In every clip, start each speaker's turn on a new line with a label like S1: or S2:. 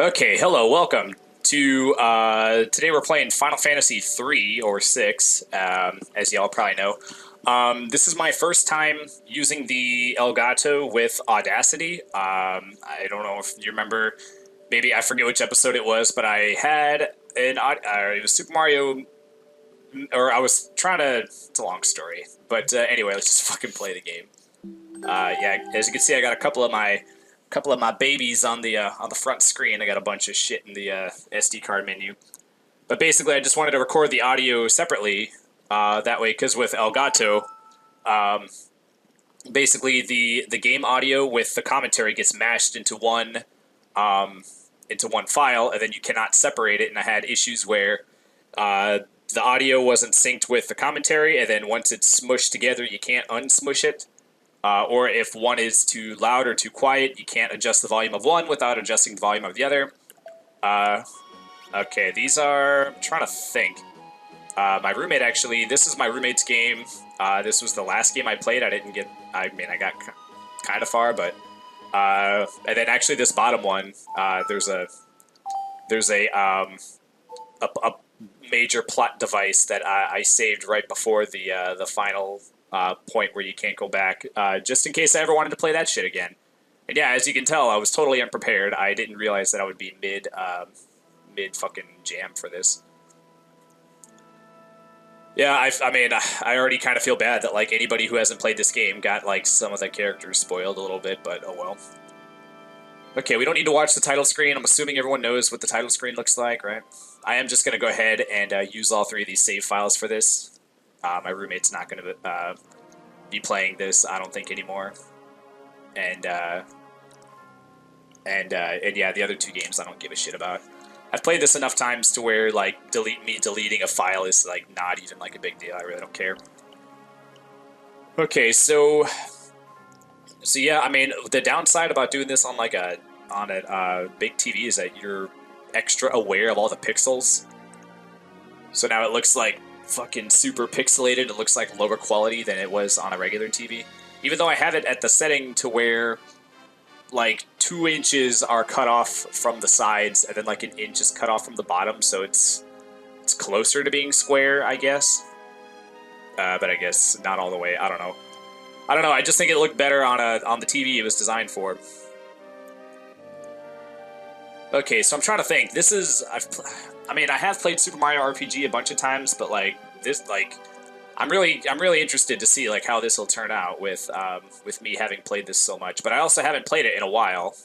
S1: Okay, hello, welcome to today we're playing Final Fantasy 3 or 6, as y'all probably know. This is my first time using the Elgato with Audacity. I don't know if you remember, maybe I forget which episode it was, but I had it was Super Mario, or I was trying to. It's a long story, but anyway, let's just fucking play the game. Yeah, as you can see, I got a couple of my babies on the front screen. I got a bunch of shit in the SD card menu. But basically, I just wanted to record the audio separately. That way, because with Elgato, um, basically the game audio with the commentary gets mashed into one file, and then you cannot separate it. And I had issues where the audio wasn't synced with the commentary, and then once it's smushed together, you can't unsmush it. Or if one is too loud or too quiet, you can't adjust the volume of one without adjusting the volume of the other. Okay, these are... I'm trying to think. My roommate actually... This is my roommate's game. This was the last game I played. I didn't get... I mean, I got kind of far, but... and then actually this bottom one, there's a major plot device that I saved right before the final... point where you can't go back, just in case I ever wanted to play that shit again. And yeah, as you can tell, I was totally unprepared. I didn't realize that I would be mid fucking jam for this. Yeah, I mean, I already kind of feel bad that like anybody who hasn't played this game got like some of the characters spoiled a little bit, but oh well. Okay, we don't need to watch the title screen. I'm assuming everyone knows what the title screen looks like, right? I am just gonna go ahead and use all three of these save files for this. My roommate's not going to be playing this, I don't think, anymore. And yeah, the other two games I don't give a shit about. I've played this enough times to where, like, deleting a file is, like, not even, like, a big deal. I really don't care. Okay, so yeah, I mean, the downside about doing this on, like, a big TV is that you're extra aware of all the pixels. So now it looks like fucking super pixelated. It looks like lower quality than it was on a regular TV. Even though I have it at the setting to where like 2 inches are cut off from the sides and then like an inch is cut off from the bottom, so it's closer to being square, I guess. But I guess not all the way. I don't know. I just think it looked better on the TV it was designed for. Okay, so I'm trying to think. This is I mean, I have played Super Mario RPG a bunch of times, but like this, like I'm really interested to see like how this will turn out with me having played this so much. But I also haven't played it in a while,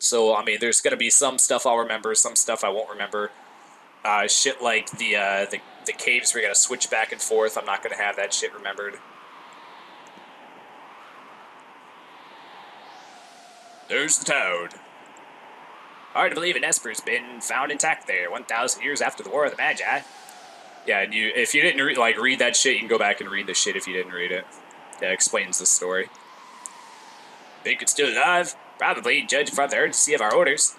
S1: so I mean, there's gonna be some stuff I'll remember, some stuff I won't remember. Shit like the caves where you gotta switch back and forth. I'm not gonna have that shit remembered. There's the toad. Hard to believe an Esper's been found intact there 1,000 years after the War of the Magi. Yeah, and if you didn't read that shit, you can go back and read the shit if you didn't read it. That explains the story. Think it's still alive? Probably, judging from the urgency of our orders.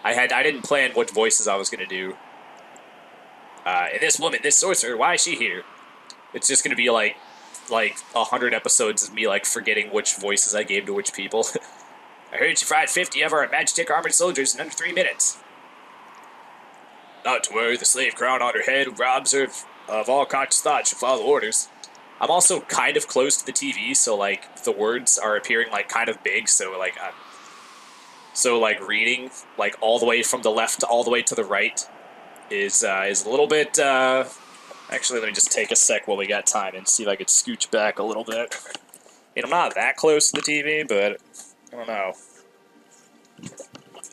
S1: I didn't plan what voices I was gonna do. And this woman, this sorcerer, why is she here? It's just gonna be like 100 episodes of me like forgetting which voices I gave to which people. I heard you fried 50 of our Magitek armored soldiers in under 3 minutes. Not to worry, the slave crown on her head robs her of all conscious thought. She'll follow orders. I'm also kind of close to the TV, so like the words are appearing like kind of big, so like reading like all the way from the left to all the way to the right is a little bit. Actually, let me just take a sec while we got time and see if I could scooch back a little bit. I mean, I'm not that close to the TV, but I don't know.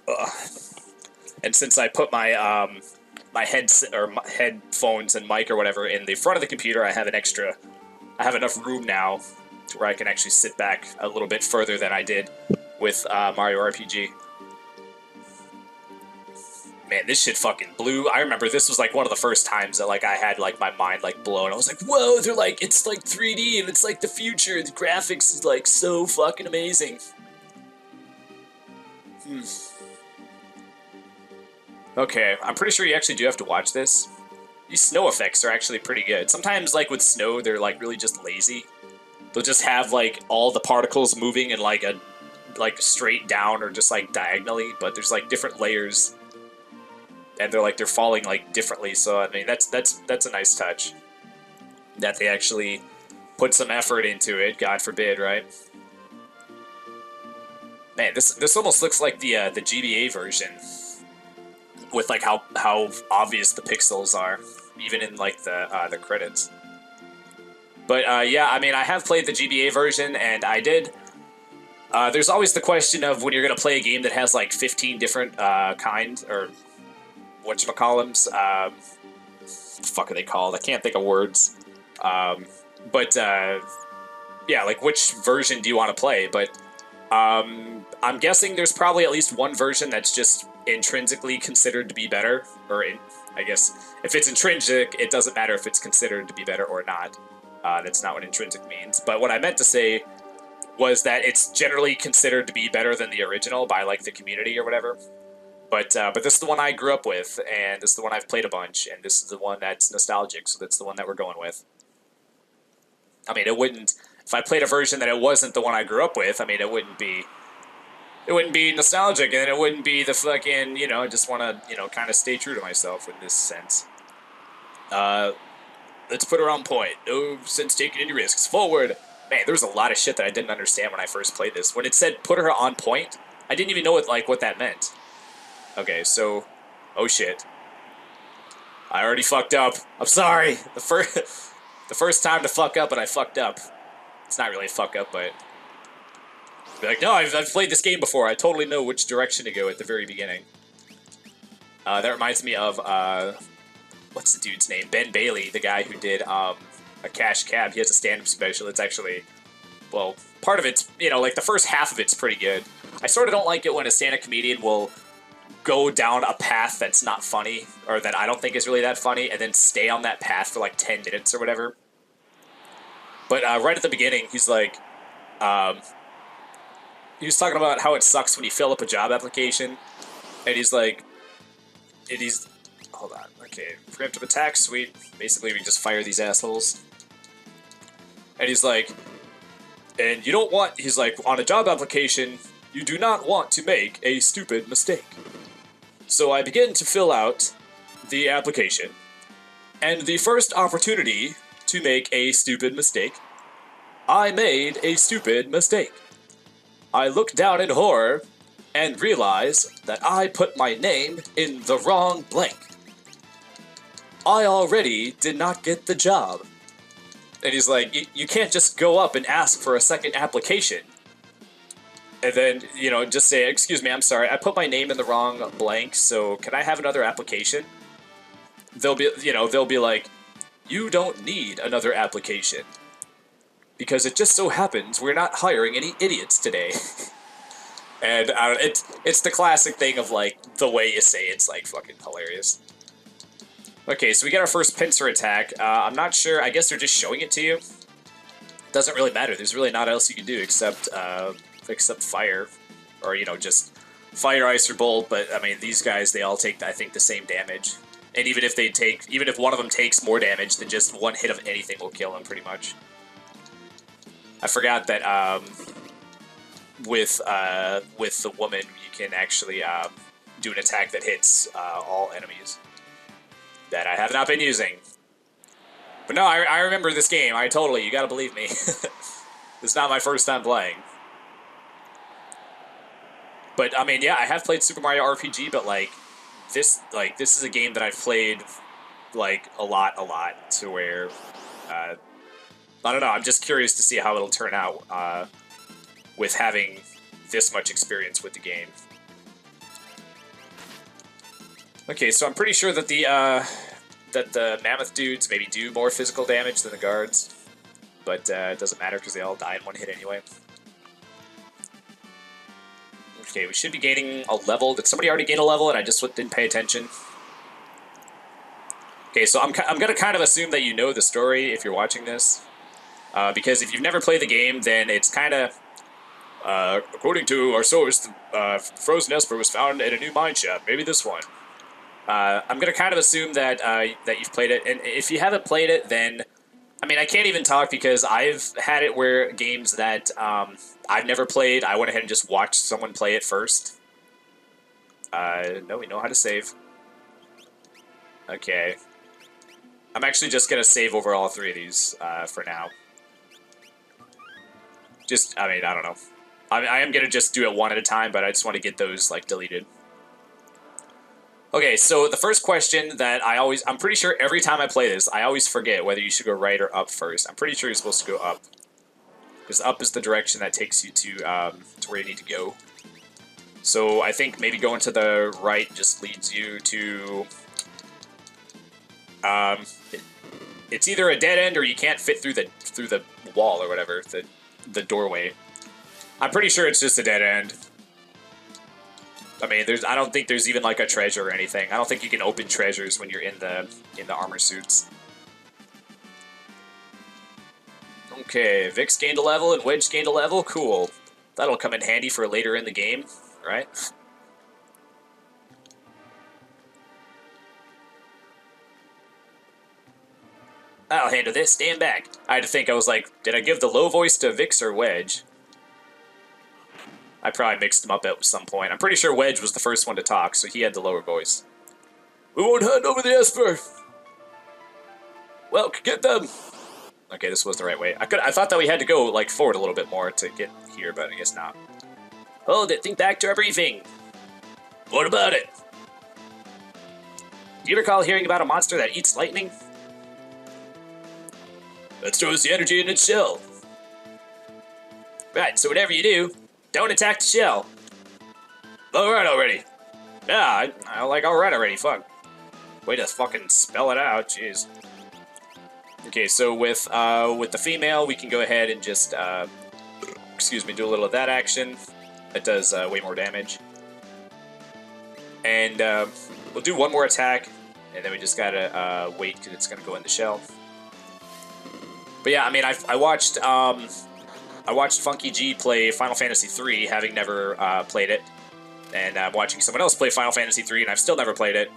S1: Ugh. And since I put my my headphones and mic or whatever in the front of the computer, I have enough room now to where I can actually sit back a little bit further than I did with Mario RPG. Man, this shit fucking blew. I remember this was like one of the first times that like I had like my mind like blown. I was like, whoa, they're like, it's like 3D and it's like the future. The graphics is like so fucking amazing. Okay, I'm pretty sure you actually do have to watch this. These snow effects are actually pretty good. Sometimes, like, with snow, they're, like, really just lazy. They'll just have, like, all the particles moving in, like, a like straight down or just like diagonally, but there's like different layers, and they're falling like differently. So I mean that's a nice touch that they actually put some effort into it. God forbid, right? Man, this almost looks like the GBA version with like how obvious the pixels are, even in like the credits. But yeah, I mean, I have played the GBA version, and I did. There's always the question of when you're gonna play a game that has like 15 different kind or whatchamacallums. What the fuck are they called? I can't think of words. But yeah, like which version do you want to play? But I'm guessing there's probably at least one version that's just intrinsically considered to be better, or I guess if it's intrinsic, it doesn't matter if it's considered to be better or not. That's not what intrinsic means. But what I meant to say was that it's generally considered to be better than the original by like the community or whatever. But this is the one I grew up with, and this is the one I've played a bunch, and this is the one that's nostalgic, so that's the one that we're going with. I mean, it wouldn't, if I played a version that it wasn't the one I grew up with, I mean, it wouldn't be nostalgic, and it wouldn't be the fucking, you know, I just want to, you know, kind of stay true to myself in this sense. Let's put her on point. No sense taking any risks. Forward. Man, there was a lot of shit that I didn't understand when I first played this. When it said put her on point, I didn't even know what that meant. Okay, so, oh shit. I already fucked up. I'm sorry. The first time to fuck up, and I fucked up. It's not really a fuck up, but be like, no, I've played this game before. I totally know which direction to go at the very beginning. That reminds me of what's the dude's name? Ben Bailey, the guy who did a Cash Cab. He has a stand-up special. It's actually, well, part of it's, you know, like the first half of it's pretty good. I sort of don't like it when a stand-up comedian will go down a path that's not funny, or that I don't think is really that funny, and then stay on that path for like 10 minutes or whatever. But right at the beginning, he's like, he was talking about how it sucks when you fill up a job application, and he's like, hold on, okay, preemptive attack, sweet. Basically, we just fire these assholes. And he's like, and you don't want, he's like, on a job application, you do not want to make a stupid mistake. So I begin to fill out the application, and the first opportunity to make a stupid mistake, I made a stupid mistake. I look down in horror and realize that I put my name in the wrong blank. I already did not get the job. And he's like, you can't just go up and ask for a second application. And then, you know, just say, excuse me, I'm sorry, I put my name in the wrong blank, so can I have another application? They'll be like, you don't need another application. Because it just so happens we're not hiring any idiots today. And it's the classic thing of, like, the way you say it's, like, fucking hilarious. Okay, so we got our first pincer attack. I'm not sure, I guess they're just showing it to you. Doesn't really matter, there's really not else you can do except fire. Or, you know, just fire, ice, or bolt, but, I mean, these guys, they all take, I think, the same damage. And even if one of them takes more damage, then just one hit of anything will kill them, pretty much. I forgot that, with the woman, you can actually do an attack that hits all enemies that I have not been using. But no, I remember this game. You gotta believe me. It's not my first time playing. But I mean, yeah, I have played Super Mario RPG, but this is a game that I've played like a lot to where I don't know. I'm just curious to see how it'll turn out with having this much experience with the game. Okay, so I'm pretty sure that the mammoth dudes maybe do more physical damage than the guards, but it doesn't matter because they all die in one hit anyway. Okay, we should be gaining a level. Did somebody already gain a level and I just didn't pay attention? Okay, so I'm gonna kind of assume that you know the story if you're watching this, because if you've never played the game, then it's kind of, according to our source, Frozen Esper was found in a new mine shaft. Maybe this one. I'm gonna kind of assume that that you've played it, and if you haven't played it, then I mean, I can't even talk because I've had it where games that I've never played, I went ahead and just watched someone play it first. No, we know how to save. Okay. I'm actually just going to save over all three of these for now. Just, I mean, I don't know. I am going to just do it one at a time, but I just want to get those, like, deleted. Okay, so the first question that I'm pretty sure every time I play this, I always forget whether you should go right or up first. I'm pretty sure you're supposed to go up. Because up is the direction that takes you to where you need to go. So I think maybe going to the right just leads you to... it's either a dead end or you can't fit through the wall or whatever, the doorway. I'm pretty sure it's just a dead end. I mean, I don't think there's even like a treasure or anything. I don't think you can open treasures when you're in the armor suits. Okay, Vix gained a level and Wedge gained a level. Cool. That'll come in handy for later in the game, right? I'll handle this. Stand back. I had to think. I was like, did I give the low voice to Vix or Wedge? I probably mixed them up at some point. I'm pretty sure Wedge was the first one to talk, so he had the lower voice. We won't hand over the Esper. Well, get them. Okay, this was the right way. I thought that we had to go like forward a little bit more to get here, but I guess not. Hold it. Think back to our briefing. What about it? Do you recall hearing about a monster that eats lightning? That stores the energy in its shell. Right. So whatever you do, don't attack the shell. Alright already. Yeah, I like alright already, fuck. Way to fucking spell it out, jeez. Okay, so with the female, we can go ahead and just, excuse me, do a little of that action. That does way more damage. And we'll do one more attack, and then we just gotta wait, because it's gonna go in the shell. But yeah, I mean, I watched Funky G play Final Fantasy III, having never played it, and I'm watching someone else play Final Fantasy III, and I've still never played it.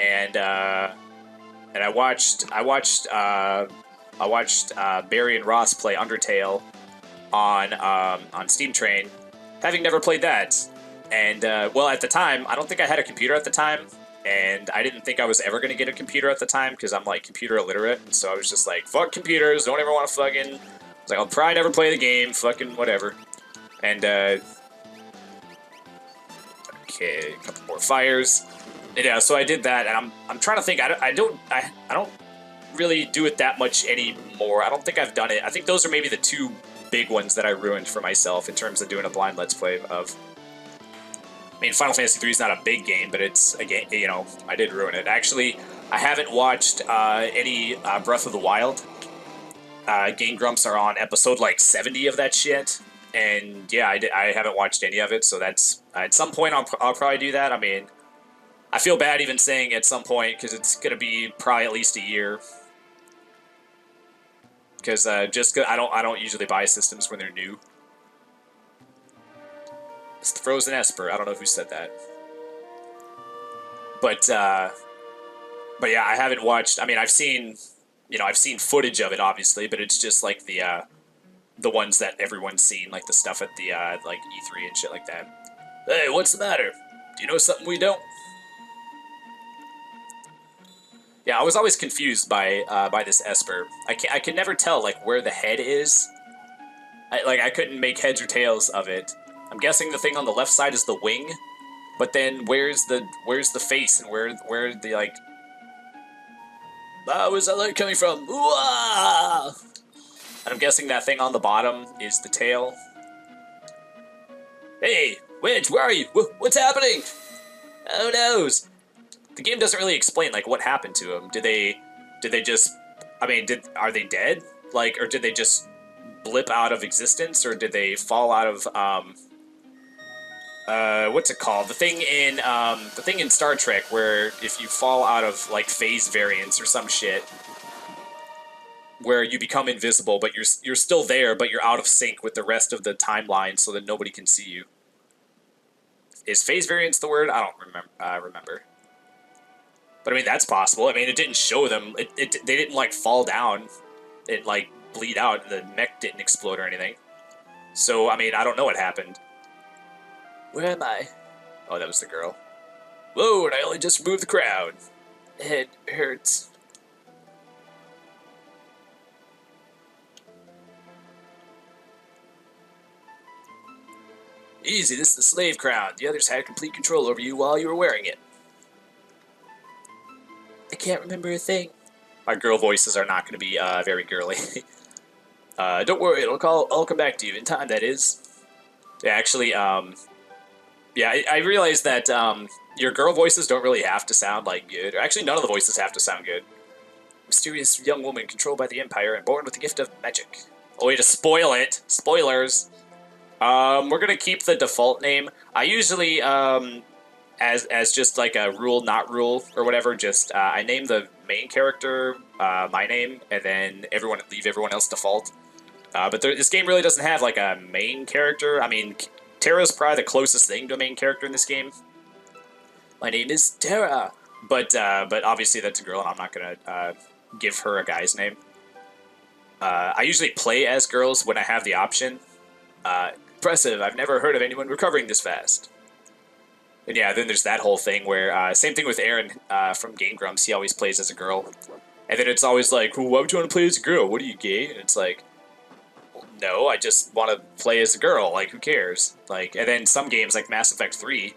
S1: And I watched Barry and Ross play Undertale on Steam Train, having never played that. And well, at the time, I don't think I had a computer at the time, and I didn't think I was ever going to get a computer at the time because I'm like computer illiterate, and so I was just like, fuck computers, don't ever want to fucking. I was like, I'll probably never play the game, fucking whatever. And okay, a couple more fires. And yeah, so I did that, and I'm trying to think. I don't really do it that much anymore. I don't think I've done it. I think those are maybe the two big ones that I ruined for myself in terms of doing a blind Let's Play of. I mean, Final Fantasy III is not a big game, but it's a game, you know, I did ruin it. Actually, I haven't watched any Breath of the Wild. Game Grumps are on episode, like, 70 of that shit. And, yeah, I haven't watched any of it, so that's... at some point, I'll probably do that. I mean, I feel bad even saying at some point, because it's going to be probably at least a year. Because I don't usually buy systems when they're new. It's the Frozen Esper. I don't know who said that. But yeah, I haven't watched... I mean, I've seen footage of it, obviously, but it's just, like, the ones that everyone's seen, like, the stuff at the, like, E3 and shit like that. Hey, what's the matter? Do you know something we don't? Yeah, I was always confused by this Esper. I can never tell, like, where the head is. I couldn't make heads or tails of it. I'm guessing the thing on the left side is the wing, but then where's the face and where the like? Where's that light coming from? Ooh-ah! And I'm guessing that thing on the bottom is the tail. Hey, Wedge, where are you? What's happening? Who knows? The game doesn't really explain like what happened to them. Did they just? I mean, are they dead? Like, or did they just blip out of existence, or did they fall out of what's it called? The thing in Star Trek where if you fall out of like phase variance or some shit, where you become invisible, but you're still there, but you're out of sync with the rest of the timeline, so that nobody can see you. Is phase variance the word? I don't remember. But I mean, that's possible. I mean, it didn't show them. They didn't like fall down. it like bleed out and the mech didn't explode or anything. So, I mean, I don't know what happened. Where am I? Oh, that was the girl. Whoa, and I only just removed the crowd. Head hurts. Easy, this is the slave crown. The others had complete control over you while you were wearing it. I can't remember a thing. Our girl voices are not going to be very girly. Don't worry, I'll come back to you in time, that is. Yeah, actually, yeah, I realized that your girl voices don't really have to sound like good. Actually, none of the voices have to sound good. Mysterious young woman controlled by the Empire and born with the gift of magic. Oh, way to spoil it! Spoilers! We're gonna keep the default name. I usually, as just like a rule, not rule, or whatever, just, I name the main character, my name, and then leave everyone else default. But this game really doesn't have, like, a main character. I mean, Terra's probably the closest thing to a main character in this game. My name is Terra! But obviously that's a girl, and I'm not gonna, give her a guy's name. I usually play as girls when I have the option. Impressive, I've never heard of anyone recovering this fast. And yeah, then there's that whole thing where, same thing with Aaron, from Game Grumps, he always plays as a girl. And then it's always like, well, why would you want to play as a girl? What are you, gay? And it's like, no, I just want to play as a girl, like, who cares? Like, and then some games, like Mass Effect 3,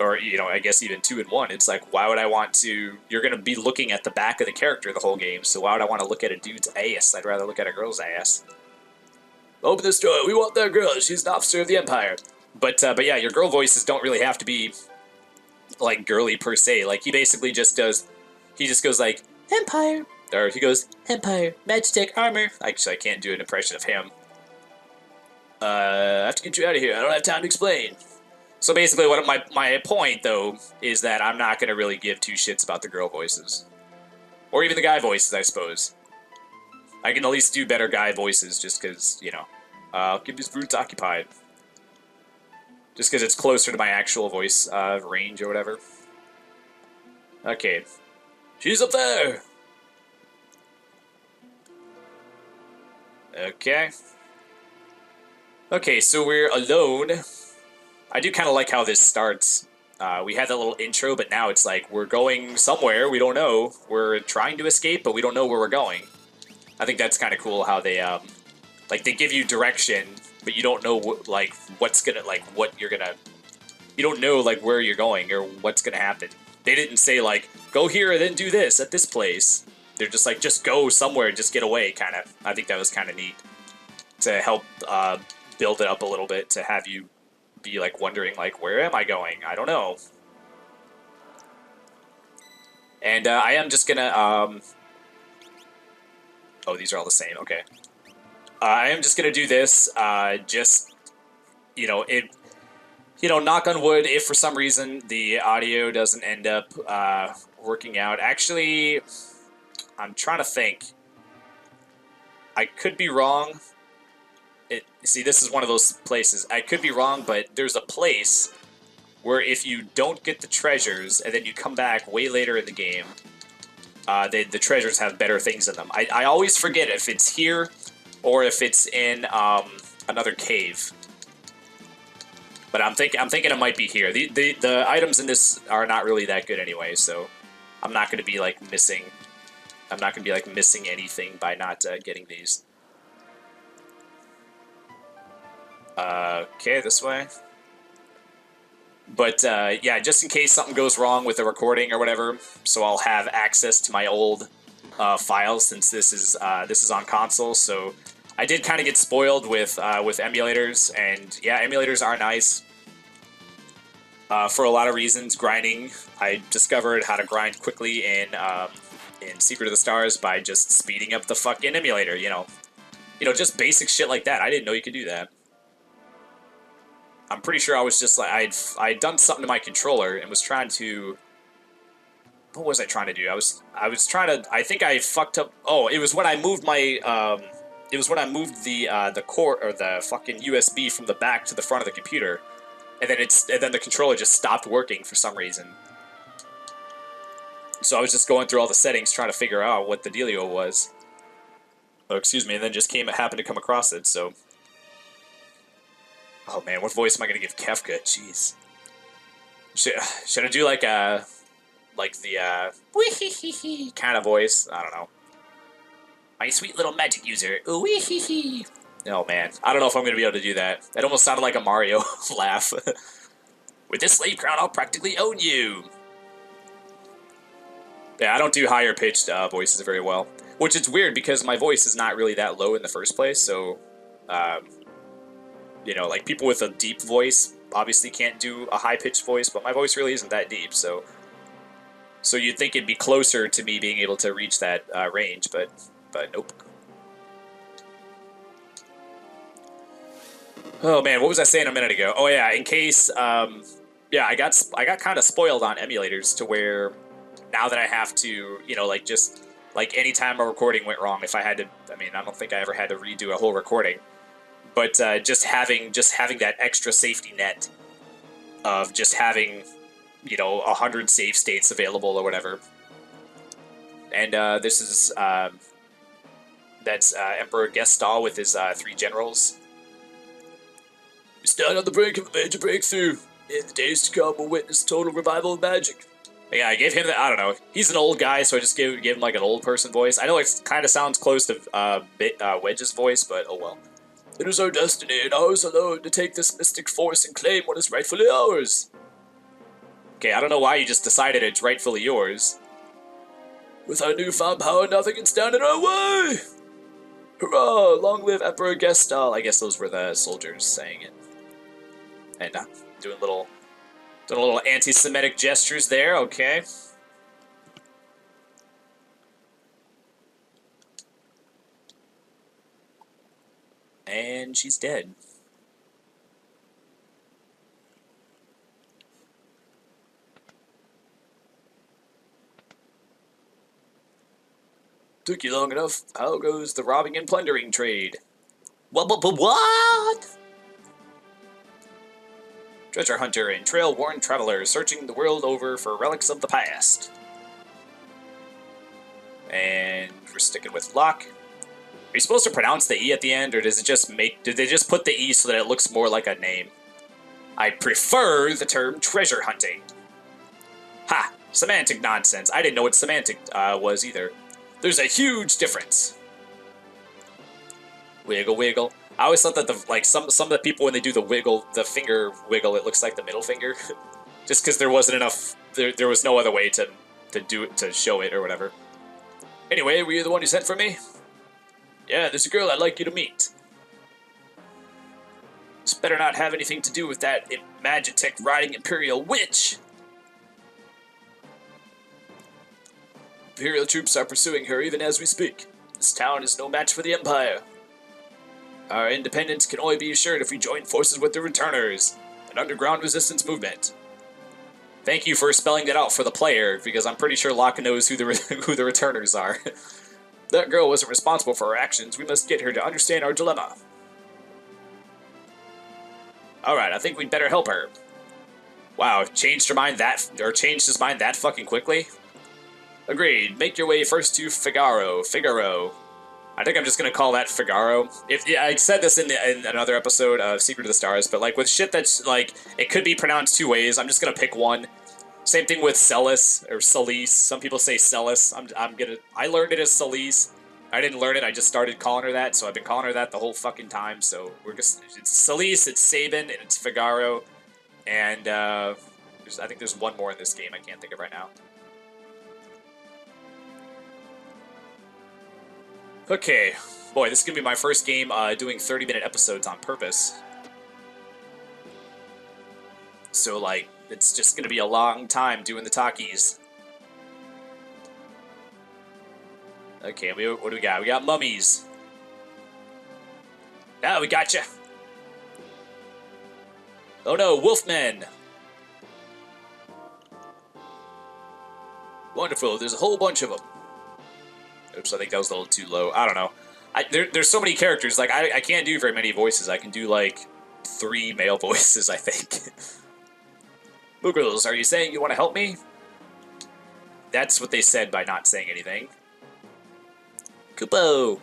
S1: or, you know, I guess even 2 and 1, it's like, why would I want to... You're going to be looking at the back of the character the whole game, so why would I want to look at a dude's ass? I'd rather look at a girl's ass. Open this door, we want that girl, she's an officer of the Empire. But yeah, your girl voices don't really have to be, like, girly per se. Like, he basically just does... He just goes like, Empire! Or he goes, Empire, Magitech armor. Actually, I can't do an impression of him. I have to get you out of here. I don't have time to explain. So basically, what my point, though, is that I'm not going to really give two shits about the girl voices. Or even the guy voices, I suppose. I can at least do better guy voices, just because, you know. I'll keep these brutes occupied. Just because it's closer to my actual voice range or whatever. Okay. She's up there! Okay. Okay, so we're alone. I do kind of like how this starts. We had that little intro, but now it's like, we're going somewhere, we don't know. We're trying to escape, but we don't know where we're going. I think that's kind of cool how they, like, they give you direction, but you don't know, what's gonna, like, what you're gonna... You don't know, like, where you're going or what's gonna happen. They didn't say, like, go here and then do this at this place. They're just like, just go somewhere, just get away, kind of. I think that was kind of neat to help build it up a little bit, to have you be, like, wondering, like, where am I going? I don't know. And I am just gonna, oh, these are all the same, okay. I am just gonna do this, just, you know, knock on wood, if for some reason the audio doesn't end up working out. Actually... I'm trying to think. I could be wrong. See, this is one of those places. I could be wrong, but there's a place where if you don't get the treasures and then you come back way later in the game, the treasures have better things in them. I always forget if it's here or if it's in another cave. But I'm thinking it might be here. The items in this are not really that good anyway, so I'm not going to be like missing. I'm not going to be, like, missing anything by not getting these. Okay, this way. But, yeah, just in case something goes wrong with the recording or whatever, so I'll have access to my old files, since this is on console, so I did kind of get spoiled with emulators, and, yeah, emulators are nice. For a lot of reasons. Grinding, I discovered how to grind quickly in Secret of the Stars by just speeding up the fucking emulator, you know, just basic shit like that. I didn't know you could do that. I'm pretty sure I was just like, I'd done something to my controller and was trying to... What was I trying to do? I was trying to... I think I fucked up... Oh, it was when I moved my... it was when I moved the core, or the fucking USB from the back to the front of the computer. And then the controller just stopped working for some reason. So I was just going through all the settings trying to figure out what the dealio was. Oh, excuse me, and then just happened to come across it, so... Oh man, what voice am I gonna give Kefka? Jeez. Should I do like the wee kind of voice? I don't know. My sweet little magic user. Wee. Oh man, I don't know if I'm gonna be able to do that. That almost sounded like a Mario laugh. With this slave crown, I'll practically own you. Yeah, I don't do higher pitched voices very well, which is weird because my voice is not really that low in the first place. So, you know, like people with a deep voice obviously can't do a high pitched voice, but my voice really isn't that deep. So you'd think it'd be closer to me being able to reach that range, but nope. Oh man, what was I saying a minute ago? Oh yeah, in case, yeah, I got kind of spoiled on emulators to where now that I have to, you know, like just like anytime a recording went wrong, if I had to, I mean, I don't think I ever had to redo a whole recording, but just having that extra safety net of just having, you know, 100 save states available or whatever. And this is that's Emperor Gestal with his 3 generals. We stand on the brink of a major breakthrough. In the days to come, we'll witness total revival of magic. Yeah, I gave him that. I don't know. He's an old guy, so I just gave him like an old person voice. I know it kind of sounds close to Wedge's voice, but oh well. It is our destiny, and ours alone, to take this mystic force and claim what is rightfully ours. Okay, I don't know why you just decided it's rightfully yours. With our newfound power, nothing can stand in our way! Hurrah! Long live Emperor Gestal! I guess those were the soldiers saying it. And doing little anti-Semitic gestures there, okay. And she's dead. Took you long enough. How goes the robbing and plundering trade? What? Treasure hunter and trail-worn traveler searching the world over for relics of the past. And we're sticking with Locke. Are you supposed to pronounce the E at the end, or does it just did they just put the E so that it looks more like a name? I prefer the term treasure hunting. Ha! Semantic nonsense. I didn't know what semantic was either. There's a huge difference. Wiggle, wiggle. I always thought that some of the people when they do the finger wiggle, it looks like the middle finger, just because there wasn't enough. There was no other way to do it, to show it or whatever. Anyway, were you the one who sent for me? Yeah, there's a girl I'd like you to meet. This better not have anything to do with that Magitech riding Imperial witch. Imperial troops are pursuing her even as we speak. This town is no match for the Empire. Our independence can only be assured if we join forces with the Returners, an underground resistance movement. Thank you for spelling that out for the player, because I'm pretty sure Locke knows who the Returners are. That girl wasn't responsible for her actions. We must get her to understand our dilemma. Alright, I think we'd better help her. Wow, changed his mind that fucking quickly? Agreed. Make your way first to Figaro. I think I'm just gonna call that Figaro. I said this in another episode of Secret of the Stars, but like with shit that's like it could be pronounced 2 ways, I'm just gonna pick one. Same thing with Celis or Celis. Some people say Celis. I learned it as Celis. I didn't learn it. I just started calling her that, so I've been calling her that the whole fucking time. So it's Celis, it's Sabin, and it's Figaro, and I think there's one more in this game I can't think of right now. Okay, boy, this is gonna be my first game doing 30-minute episodes on purpose. So, like, it's just gonna be a long time doing the talkies. Okay, what do we got? We got mummies. Ah, we gotcha. Oh no, wolfmen. Wonderful, there's a whole bunch of them. Oops, I think that was a little too low. I don't know. There's so many characters. Like, I can't do very many voices. I can do, like, 3 male voices, I think. Boogles, are you saying you want to help me? That's what they said by not saying anything. Kupo!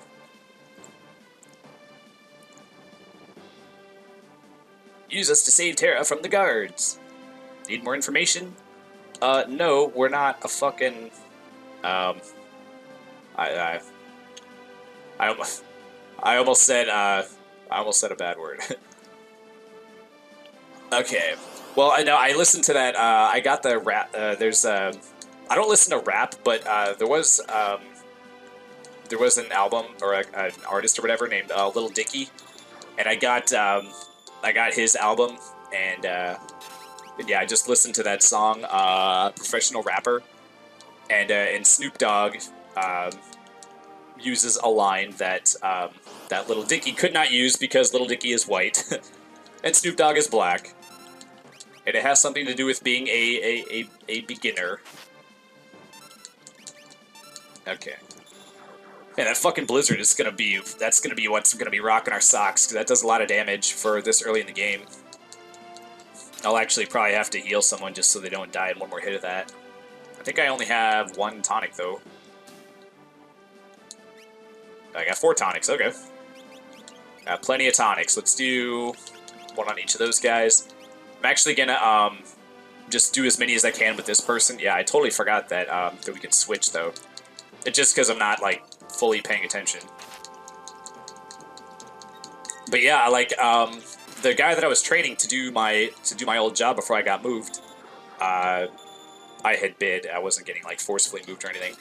S1: Use us to save Terra from the guards. Need more information? No, we're not a fucking. Um, I, I, almost, I almost said, I almost said a bad word. Okay. Well, I know I listened to that. I got the rap. There's I don't listen to rap, but there was an album or an artist or whatever named Little Dicky, and I got his album, and yeah, I just listened to that song, Professional Rapper, and Snoop Dogg um, uses a line that that Little Dicky could not use because Little Dicky is white and Snoop Dogg is black. And it has something to do with being a beginner. Okay. Yeah, that fucking blizzard is gonna be, that's gonna be what's gonna be rocking our socks, because that does a lot of damage for this early in the game. I'll actually probably have to heal someone just so they don't die in one more hit of that. I think I only have one tonic, though. I got 4 tonics, okay. Got plenty of tonics. Let's do one on each of those guys. I'm actually gonna just do as many as I can with this person. Yeah, I totally forgot that that we can switch though. It's just because I'm not like fully paying attention. But yeah, like the guy that I was training to do my old job before I got moved, I had bid. I wasn't getting like forcefully moved or anything.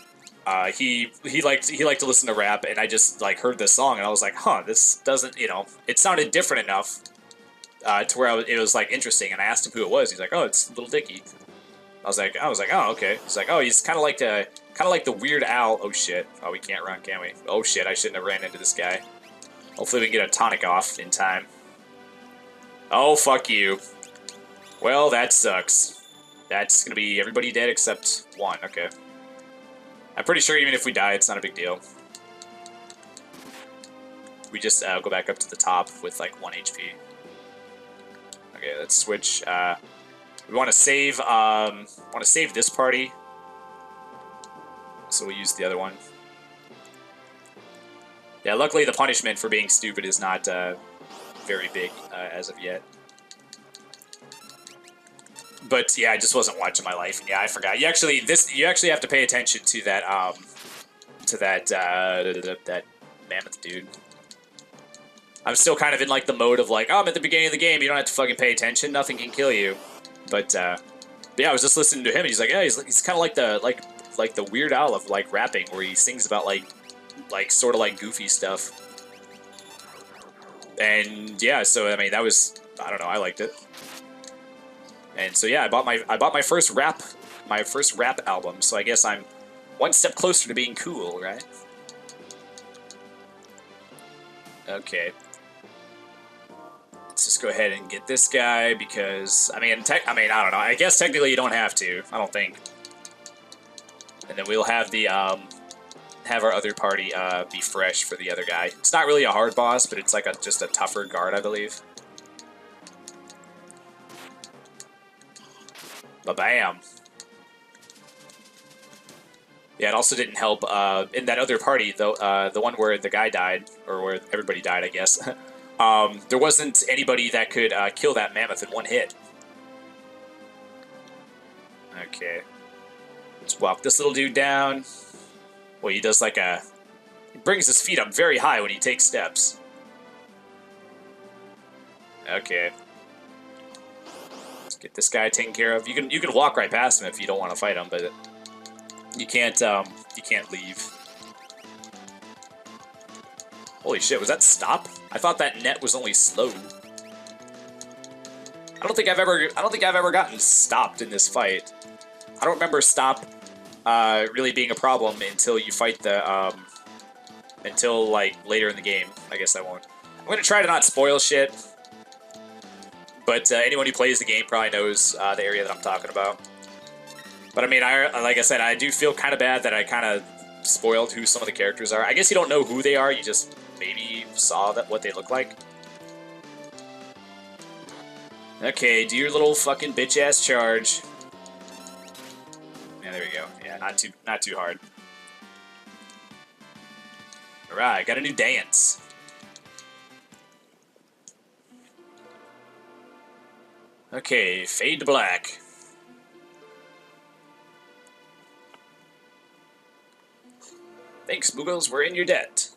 S1: He liked to listen to rap, and I just like heard this song, and I was like, huh, this doesn't, you know, it sounded different enough. To where it was like interesting, and I asked him who it was. He's like, "Oh, it's Little Dicky." I was like, "Oh, okay." He's like, "Oh, he's kind of like the Weird Al." Oh shit! Oh, we can't run, can we? Oh shit! I shouldn't have ran into this guy. Hopefully, we can get a tonic off in time. Oh fuck you! Well, that sucks. That's gonna be everybody dead except one. Okay. I'm pretty sure even if we die, it's not a big deal. We just go back up to the top with like 1 HP. Okay, let's switch. We want to save. This party, so we'll use the other one. Yeah, luckily the punishment for being stupid is not very big as of yet. But yeah, I just wasn't watching my life, and yeah, I forgot. You actually have to pay attention to that that mammoth dude. I'm still kind of in like the mode of like, oh, I'm at the beginning of the game. You don't have to fucking pay attention. Nothing can kill you. But yeah, I was just listening to him, and he's like, yeah, he's kind of like the Weird Al of like rapping, where he sings about like sort of like goofy stuff. And yeah, so I mean, that was, I don't know, I liked it. And so yeah, I bought my first rap album. So I guess I'm one step closer to being cool, right? Okay. Let's just go ahead and get this guy because I mean, I don't know. I guess technically you don't have to. I don't think. And then we'll have the have our other party be fresh for the other guy. It's not really a hard boss, but it's like just a tougher guard, I believe. Ba-bam. Yeah, it also didn't help in that other party, though. The one where the guy died, or where everybody died, I guess. There wasn't anybody that could kill that mammoth in one hit. Okay. Let's walk this little dude down. Well, he does like a... He brings his feet up very high when he takes steps. Okay. Let's get this guy taken care of. You can walk right past him if you don't want to fight him, but you can't leave. Holy shit, was that stop? I thought that net was only slow. I don't think I've ever gotten stopped in this fight. I don't remember stop really being a problem until you fight the until like later in the game. I guess I won't. I'm gonna try to not spoil shit, but anyone who plays the game probably knows the area that I'm talking about. But I mean, like I said, I do feel kind of bad that I kind of spoiled who some of the characters are. I guess you don't know who they are, you just maybe saw what they look like. Okay, do your little fucking bitch-ass charge. Yeah, there we go. Yeah, not too hard. Alright, got a new dance. Okay, fade to black. Thanks, Muggles, we're in your debt.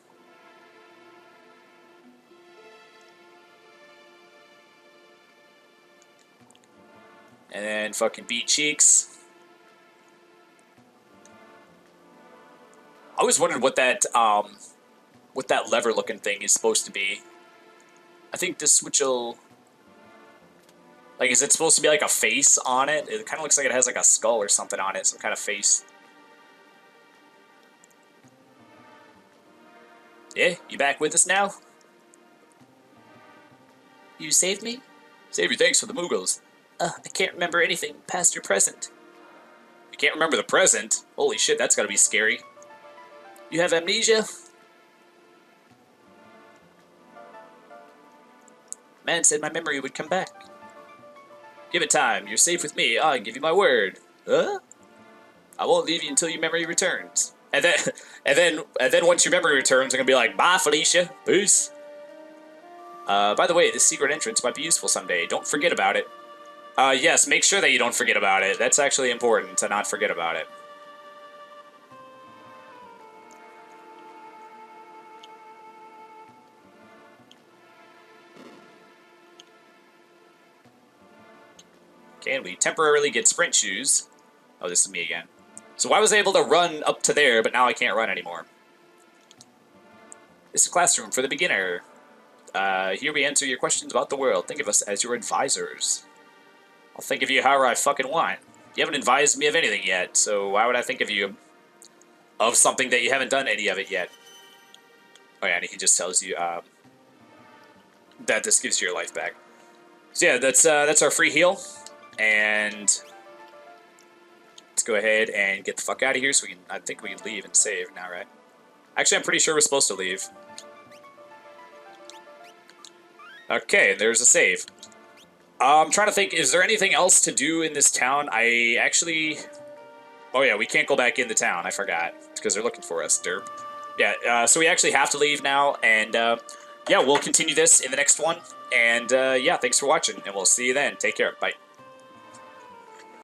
S1: And then fucking beat cheeks. I always wondered what that lever looking thing is supposed to be. I think this switch will, like, is it supposed to be like a face on it? It kind of looks like it has like a skull or something on it, some kind of face. Yeah, you back with us now? You saved me? Save your thanks for the Muggles. I can't remember anything past or present. You can't remember the present? Holy shit, that's gotta be scary. You have amnesia? Man said my memory would come back. Give it time. You're safe with me. I give you my word. Huh? I won't leave you until your memory returns. And then once your memory returns, I'm gonna be like, bye, Felicia. Peace. By the way, this secret entrance might be useful someday. Don't forget about it. Yes, make sure that you don't forget about it. That's actually important, to not forget about it. Okay, and we temporarily get sprint shoes. Oh, this is me again. So I was able to run up to there, but now I can't run anymore. This is a classroom for the beginner. Here we answer your questions about the world. Think of us as your advisors. I'll think of you however I fucking want. You haven't advised me of anything yet, so why would I think of you of something that you haven't done any of it yet? Oh yeah, and he just tells you that this gives you your life back. So yeah, that's our free heal, and let's go ahead and get the fuck out of here. So I think we can leave and save now, right? Actually, I'm pretty sure we're supposed to leave. Okay, there's a save. I'm trying to think, is there anything else to do in this town? I actually... Oh yeah, we can't go back in the town, I forgot. Because they're looking for us, derp. Yeah, so we actually have to leave now, and yeah, we'll continue this in the next one. And yeah, thanks for watching, and we'll see you then. Take care, bye.